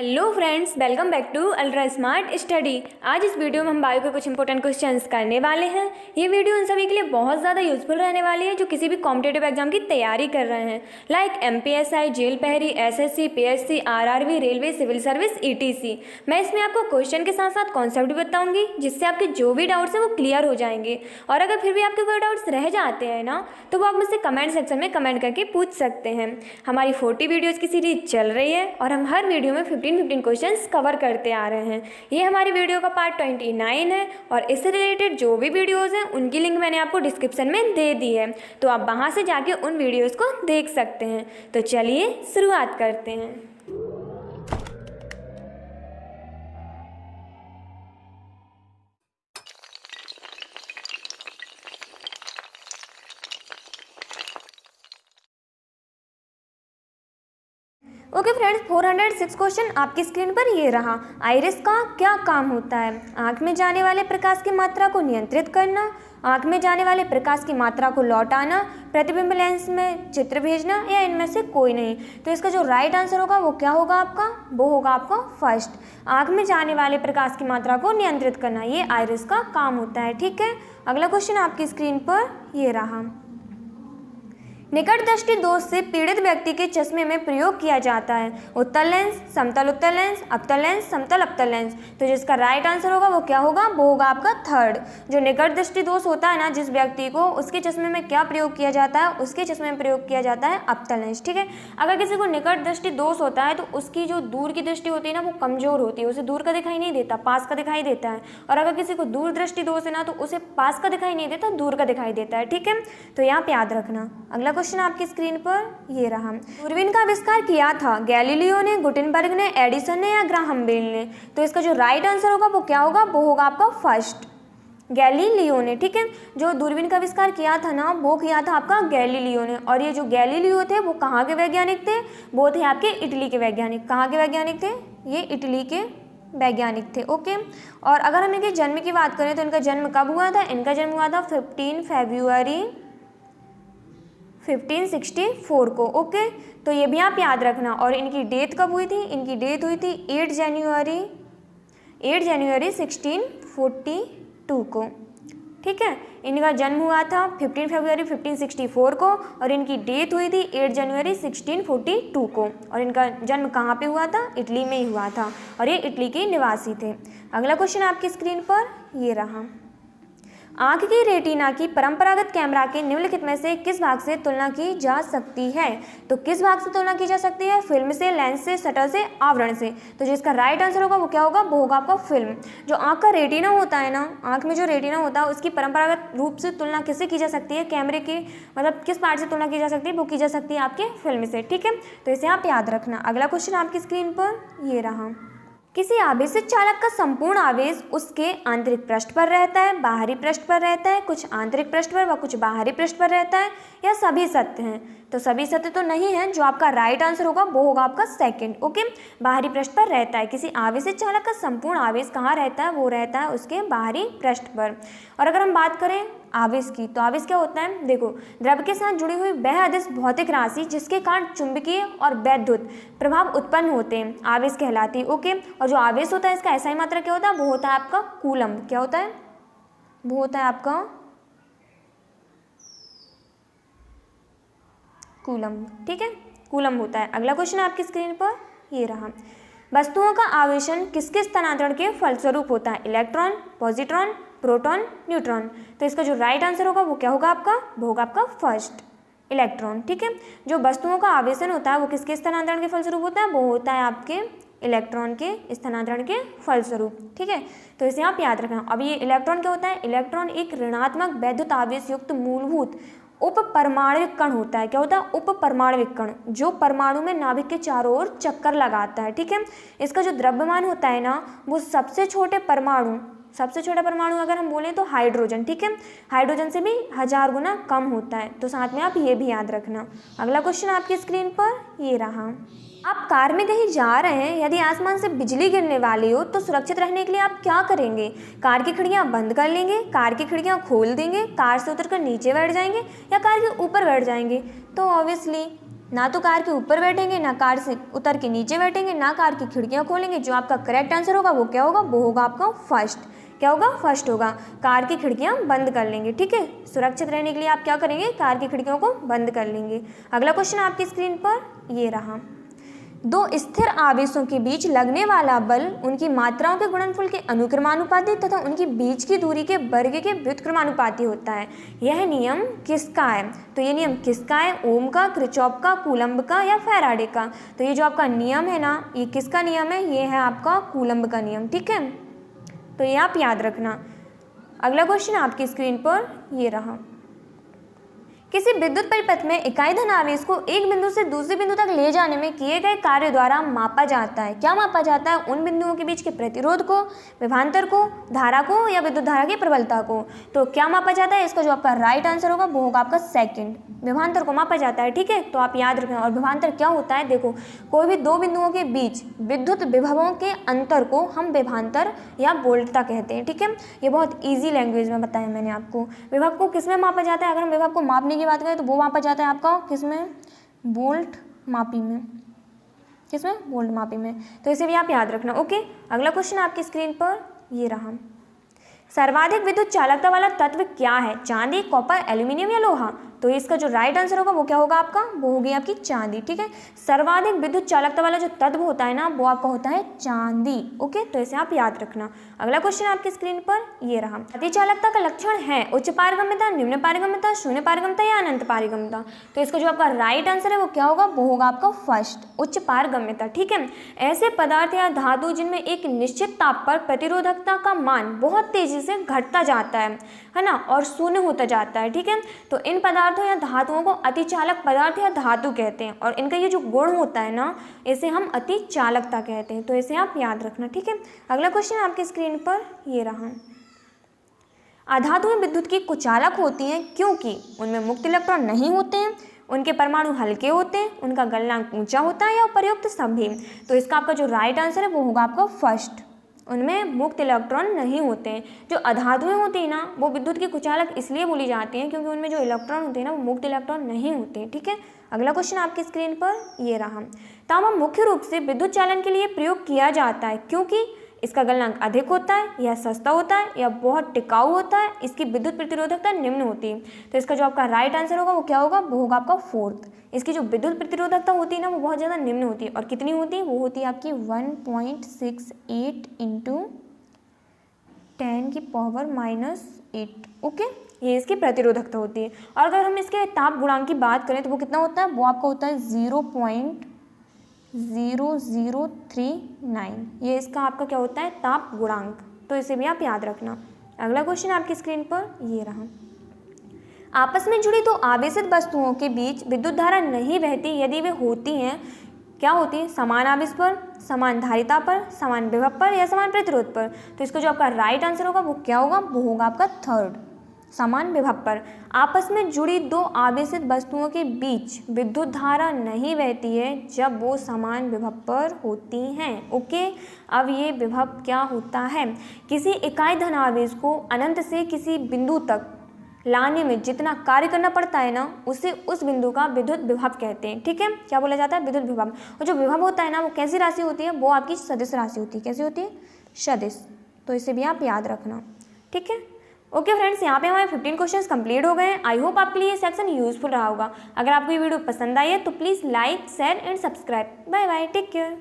Hello friends, welcome back to ultra smart study. आज इस video में हम बायो के कुछ इंपॉर्टेंट क्वेश्चंस करने वाले हैं। ये वीडियो उन सभी के लिए बहुत ज़्यादा यूजफुल रहने वाली है जो किसी भी कॉम्पिटेटिव एग्जाम की तैयारी कर रहे हैं, लाइक एमपीएसआई, जेल पहरी, SSC, PSC, RRB, railway, civil service, ETC. मैं इसमें आपको क्वेश्चन के साथ साथ कॉन्सेप्ट भी बताऊंगी जिससे आपके जो भी डाउट्स हैं वो क्लियर हो जाएंगे। और अगर फिर भी आपके कोई डाउट्स रह जाते हैं ना, तो वो आप मुझसे कमेंट सेक्शन में कमेंट करके पूछ सकते हैं। हमारी 40 वीडियोज़ की सीरीज चल रही है और हम हर वीडियो में 15 क्वेश्चंस कवर करते आ रहे हैं। ये हमारी वीडियो का पार्ट 29 है और इससे रिलेटेड जो भी वीडियोज़ हैं उनकी लिंक मैंने आपको डिस्क्रिप्शन में दे दी है, तो आप वहाँ से जाके उन वीडियोज़ को देख सकते हैं। तो चलिए शुरुआत करते हैं। ओके फ्रेंड्स, 406 क्वेश्चन आपकी स्क्रीन पर ये रहा। आइरिस का क्या काम होता है? आँख में जाने वाले प्रकाश की मात्रा को नियंत्रित करना, आँख में जाने वाले प्रकाश की मात्रा को लौटाना, प्रतिबिंब लेंस में चित्र भेजना, या इनमें से कोई नहीं। तो इसका जो राइट आंसर होगा वो क्या होगा आपका? वो होगा आपका फर्स्ट। आँख में जाने वाले प्रकाश की मात्रा को नियंत्रित करना, ये आइरिस का काम होता है। ठीक है, अगला क्वेश्चन आपकी स्क्रीन पर ये रहा। निकट दृष्टि दोष से पीड़ित व्यक्ति के चश्मे में प्रयोग किया जाता है उत्तल लेंस, समतल उत्तल लेंस, अवतल लेंस, समतल अवतल लेंस। तो जिसका राइट आंसर होगा वो क्या होगा? वो होगा आपका थर्ड। जो निकट दृष्टि दोष होता है ना जिस व्यक्ति को, उसके चश्मे में क्या प्रयोग किया जाता है? उसके चश्मे में प्रयोग किया जाता है अवतल लेंस। ठीक है, अगर किसी को निकट दृष्टि दोष होता है तो उसकी जो दूर की दृष्टि होती है ना वो कमजोर होती है, उसे दूर का दिखाई नहीं देता, पास का दिखाई देता है। और अगर किसी को दूर दृष्टि दोष है ना तो उसे पास का दिखाई नहीं देता, दूर का दिखाई देता है। ठीक है, तो यहाँ पे याद रखना। अगला क्वेश्चन आपकी स्क्रीन पर ये रहा। दूरबीन का आविष्कार किया था गैलीलियो ने, गुटेनबर्ग ने, एडिसन ने, या ग्राहम बेल ने? तो इसका जो राइट आंसर होगा वो क्या होगा? वो होगा आपका फर्स्ट, गैलीलियो ने। ठीक है, जो दूरबीन का आविष्कार किया था ना वो किया था आपका गैलीलियो ने। और ये जो गैलीलियो थे वो कहाँ के वैज्ञानिक थे? वो थे आपके इटली के वैज्ञानिक। कहाँ के वैज्ञानिक थे? ये इटली के वैज्ञानिक थे। ओके, और अगर हम इनके जन्म की बात करें तो इनका जन्म कब हुआ था? इनका जन्म हुआ था 15 फरवरी 1564 को। ओके, तो ये भी आप याद रखना। और इनकी डेथ कब हुई थी? इनकी डेथ हुई थी 8 जनवरी 1642 को। ठीक है, इनका जन्म हुआ था 15 फरवरी 1564 को और इनकी डेथ हुई थी 8 जनवरी 1642 को। और इनका जन्म कहाँ पे हुआ था? इटली में ही हुआ था और ये इटली के निवासी थे। अगला क्वेश्चन आपकी स्क्रीन पर ये रहा। आँख की रेटिना की परंपरागत कैमरा के निम्नलिखित में से किस भाग से तुलना की जा सकती है? तो किस भाग से तुलना की जा सकती है? फिल्म से, लेंस से, शटर से, आवरण से। तो जिसका राइट आंसर होगा वो क्या होगा? वो होगा आपका फिल्म। जो आँख का रेटिना होता है ना, आँख में जो रेटिना होता है उसकी परंपरागत रूप से तुलना किससे की जा सकती है? कैमरे के, मतलब किस पार्ट से तुलना की जा सकती है? वो की जा सकती है आपके फिल्म से। ठीक है, तो इसे आप याद रखना। अगला क्वेश्चन आपकी स्क्रीन पर ये रहा। किसी आवेशित चालक का संपूर्ण आवेश उसके आंतरिक पृष्ठ पर रहता है, बाहरी पृष्ठ पर रहता है, कुछ आंतरिक पृष्ठ पर व कुछ बाहरी पृष्ठ पर रहता है, या सभी सत्य हैं? तो सभी सत्य तो नहीं है। जो आपका राइट आंसर होगा वो होगा आपका सेकंड। ओके, बाहरी पृष्ठ पर रहता है। किसी आवेशित चालक का संपूर्ण आवेश कहाँ रहता है? वो रहता है उसके बाहरी पृष्ठ पर। और अगर हम बात करें आवेश की, तो आवेश क्या होता है? देखो, द्रव के साथ जुड़ी हुई वह अदिश भौतिक राशि जिसके कारण चुंबकीय और वैद्युत प्रभाव उत्पन्न होते हैं, आवेश कहलाती है। ओके, और जो आवेश होता है इसका SI मात्रा क्या होता है? वो होता है आपका कूलम्ब। क्या होता है? वो होता है आपका कूलम्ब। ठीक है, कूलम्ब होता है। अगला क्वेश्चन आपकी स्क्रीन पर ये रहा। वस्तुओं का आवेशन किसके स्थानांतरण के फलस्वरूप होता है? Electron, positron, proton, neutron. तो इसका जो राइट आंसर होगा वो क्या होगा आपका? वो होगा आपका फर्स्ट, इलेक्ट्रॉन। ठीक है, जो वस्तुओं का आवेशन होता है वो किसके स्थानांतरण के फलस्वरूप होता है? वो होता है आपके इलेक्ट्रॉन के स्थानांतरण के फलस्वरूप। ठीक है, तो इसे आप याद रखना। अब ये इलेक्ट्रॉन क्या होता है? इलेक्ट्रॉन एक ऋणात्मक वैद्युत आवेश युक्त मूलभूत उप परमाणविक कण होता है। क्या होता है? उप परमाणविक कण, जो परमाणु में नाभिक के चारों ओर चक्कर लगाता है। ठीक है, इसका जो द्रव्यमान होता है ना वो सबसे छोटे परमाणु अगर हम बोलें तो हाइड्रोजन। ठीक है, हाइड्रोजन से भी 1000 गुना कम होता है। तो साथ में आप ये भी याद रखना। अगला क्वेश्चन आपकी स्क्रीन पर ये रहा। आप कार में कहीं जा रहे हैं, यदि आसमान से बिजली गिरने वाली हो तो सुरक्षित रहने के लिए आप क्या करेंगे? कार की खिड़कियां बंद कर लेंगे, कार की खिड़कियां खोल देंगे, कार से उतरकर नीचे बैठ जाएंगे, या कार के ऊपर बैठ जाएंगे? तो ऑब्वियसली ना तो कार के ऊपर बैठेंगे, ना कार से उतर के नीचे बैठेंगे, ना कार की खिड़कियाँ खोलेंगे। जो आपका करेक्ट आंसर होगा वो क्या होगा, वो होगा आपका फर्स्ट। क्या होगा, फर्स्ट होगा। कार की खिड़कियाँ बंद कर लेंगे, ठीक है। सुरक्षित रहने के लिए आप क्या करेंगे, कार की खिड़कियों को बंद कर लेंगे। अगला क्वेश्चन आपकी स्क्रीन पर ये रहा। दो स्थिर आवेशों के बीच लगने वाला बल उनकी मात्राओं के गुणनफल के अनुक्रमानुपाती तथा उनकी बीच की दूरी के वर्ग के व्युत्क्रमानुपाती होता है। यह नियम किसका है? तो ये नियम किसका है? ओम का, किरचॉफ का, कूलम्ब का या फैराडे का? तो ये जो आपका नियम है ना, ये किसका नियम है? ये है आपका कूलम्ब का नियम, ठीक है। तो ये आप याद रखना। अगला क्वेश्चन आपकी स्क्रीन पर ये रहा। किसी विद्युत परिपथ में इकाई धन आवेश को एक बिंदु से दूसरे बिंदु तक ले जाने में किए गए कार्य द्वारा मापा जाता है। क्या मापा जाता है? उन बिंदुओं के बीच के प्रतिरोध को, विभवांतर को, धारा को या विद्युत धारा की प्रबलता को। तो क्या मापा जाता है? इसका जो आपका राइट आंसर होगा वो होगा आपका सेकंड। विभवांतर को मापा जाता है, ठीक है। तो आप याद रखना। और विभवांतर क्या होता है? देखो, कोई भी दो बिंदुओं के बीच विद्युत विभवों के अंतर को हम विभवांतर या वोल्टता कहते हैं, ठीक है। ये बहुत ईजी लैंग्वेज में बताया मैंने आपको। विभव को किसमें मापा जाता है? अगर हम विभव को मापने की बात करें तो वो मापा जाता है आपका किसमें? वोल्ट मापी में। किसमें? वोल्ट मापी में। तो इसे भी आप याद रखना, ओके। अगला क्वेश्चन आपकी स्क्रीन पर ये रहा। सर्वाधिक विद्युत चालकता वाला तत्व क्या है? चांदी, कॉपर, एल्यूमिनियम या लोहा? तो इसका जो राइट आंसर होगा वो क्या होगा आपका? वो होगी आपकी चांदी, ठीक है। सर्वाधिक विद्युत चालकता वाला जो तत्व होता है ना, वो आपका होता है चांदी, ओके। तो इसे आप याद रखना। अगला क्वेश्चन आपकी स्क्रीन पर ये रहा। अतिचालकता का लक्षण है उच्च पारगम्यता, निम्न पारगम्यता, शून्य पारगम्यता या अनंत पारगम्यता? तो इसका जो आपका राइट आंसर है वो क्या होगा? वो होगा आपका फर्स्ट, उच्च पारगम्यता, ठीक है। ऐसे पदार्थ या धातु जिनमें एक निश्चित ताप पर प्रतिरोधकता का मान बहुत तेजी से घटता जाता है ना, और शून्य होता जाता है, ठीक है। तो इन पदार्थों या धातुओं को अतिचालक पदार्थ या धातु कहते हैं, और इनका ये जो गुण होता है ना, इसे हम अतिचालकता कहते हैं। तो इसे आप याद रखना, ठीक है। अगला क्वेश्चन आपकी स्क्रीन पर ये रहा। अधातुएं विद्युत की कुचालक होती हैं क्योंकि उनमें मुक्त इलेक्ट्रॉन नहीं होते हैं, उनके परमाणु हल्के होते हैं, उनका गलनांक ऊंचा होता है या उपर्युक्त सभी? तो इसका आपका जो राइट आंसर है वो होगा आपका फर्स्ट, उनमें मुक्त इलेक्ट्रॉन नहीं होते हैं। जो अधातुएं होती हैं ना, वो विद्युत की कुचालक इसलिए बोली जाती हैं क्योंकि उनमें जो इलेक्ट्रॉन होते हैं ना, वो मुक्त इलेक्ट्रॉन नहीं होते हैं, ठीक है। अगला क्वेश्चन आपकी स्क्रीन पर ये रहा। तांबा मुख्य रूप से विद्युत चालन के लिए प्रयोग किया जाता है क्योंकि इसका गलनांक अधिक होता है, या सस्ता होता है, या बहुत टिकाऊ होता है, इसकी विद्युत प्रतिरोधकता निम्न होती है। तो इसका जो आपका राइट आंसर होगा वो क्या होगा? वो होगा आपका फोर्थ। इसकी जो विद्युत प्रतिरोधकता होती है ना, वो बहुत ज़्यादा निम्न होती है। और कितनी होती है? वो होती है आपकी 1.68 इंटू 10⁻⁸, ओके। ये इसकी प्रतिरोधकता होती है। और अगर हम इसके ताप गुणांक की बात करें तो वो कितना होता है? वो आपका होता है 0.0039। ये इसका आपका क्या होता है? ताप गुणांक। तो इसे भी आप याद रखना। अगला क्वेश्चन आपकी स्क्रीन पर ये रहा। आपस में जुड़ी दो आवेशित वस्तुओं के बीच विद्युत धारा नहीं बहती यदि वे होती हैं, क्या होती है? समान आवेश पर, समान धारिता पर, समान विभव पर या समान प्रतिरोध पर? तो इसका जो आपका राइट आंसर होगा वो क्या होगा? वो होगा आपका थर्ड, समान विभव पर। आपस में जुड़ी दो आवेशित वस्तुओं के बीच विद्युत धारा नहीं बहती है जब वो समान विभव पर होती हैं, ओके। अब ये विभव क्या होता है? किसी इकाई धन आवेश को अनंत से किसी बिंदु तक लाने में जितना कार्य करना पड़ता है ना, उसे उस बिंदु का विद्युत विभव कहते हैं, ठीक है। क्या बोला जाता है? विद्युत विभव। और जो विभव होता है ना, वो कैसी राशि होती है? वो आपकी सदिश राशि होती है। कैसी होती है? सदिश। तो इसे भी आप याद रखना, ठीक है। ओके फ्रेंड्स, यहाँ पे हमारे 15 क्वेश्चंस कंप्लीट हो गए हैं। आई होप आपके लिए ये सेक्शन यूजफुल रहा होगा। अगर आपको ये वीडियो पसंद आई है तो please like, share and subscribe. Bye bye, take care.